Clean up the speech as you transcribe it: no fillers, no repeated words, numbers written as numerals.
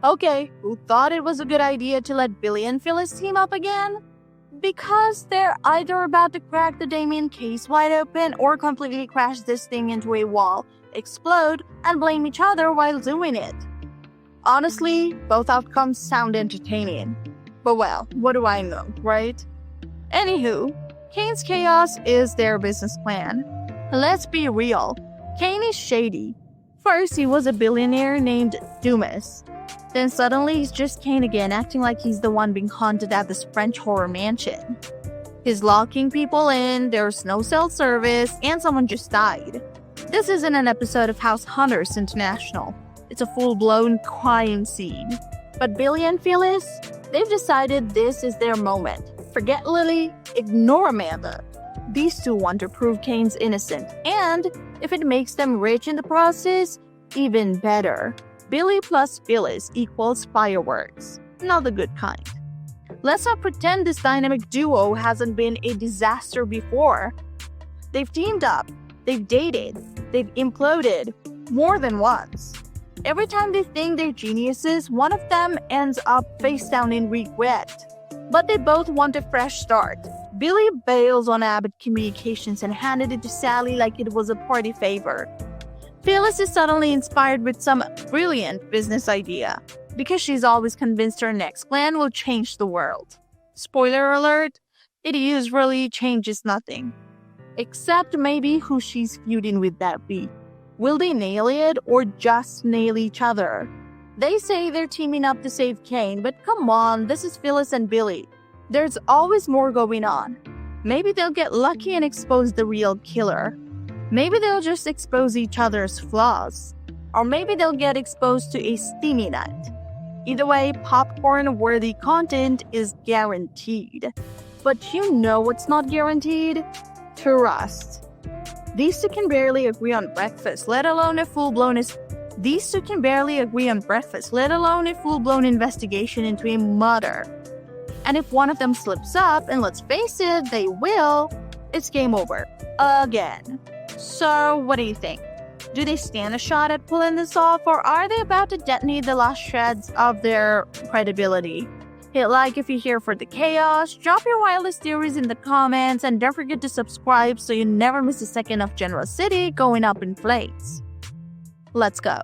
Okay, who thought it was a good idea to let Billy and Phyllis team up again? Because they're either about to crack the Damian case wide open or completely crash this thing into a wall, explode, and blame each other while doing it. Honestly, both outcomes sound entertaining. But well, what do I know, right? Anywho, Kane's chaos is their business plan. Let's be real, Kane is shady. First, he was a billionaire named Dumas. Then suddenly he's just Kane again, acting like he's the one being haunted at this French horror mansion. He's locking people in, there's no cell service, and someone just died. This isn't an episode of House Hunters International. It's a full-blown crime scene. But Billy and Phyllis, they've decided this is their moment. Forget Lily, ignore Amanda. These two want to prove Kane's innocent, and if it makes them rich in the process, even better. Billy plus Phyllis equals fireworks, not the good kind. Let's not pretend this dynamic duo hasn't been a disaster before. They've teamed up, they've dated, they've imploded more than once. Every time they think they're geniuses, one of them ends up face down in regret. But they both want a fresh start. Billy bails on Abbott Communications and handed it to Sally like it was a party favor. Phyllis is suddenly inspired with some brilliant business idea, because she's always convinced her next plan will change the world. Spoiler alert, it usually changes nothing. Except maybe who she's feuding with that week. Will they nail it or just nail each other? They say they're teaming up to save Kane, but come on, this is Phyllis and Billy. There's always more going on. Maybe they'll get lucky and expose the real killer. Maybe they'll just expose each other's flaws. Or maybe they'll get exposed to a steamy night. Either way, popcorn-worthy content is guaranteed. But you know what's not guaranteed? Trust. These two can barely agree on breakfast, let alone a full-blown investigation into a murder. And if one of them slips up, and let's face it, they will, it's game over. Again. So, what do you think? Do they stand a shot at pulling this off, or are they about to detonate the last shreds of their credibility? Hit like if you're here for the chaos, drop your wildest theories in the comments, and don't forget to subscribe so you never miss a second of Genoa City going up in flames. Let's go.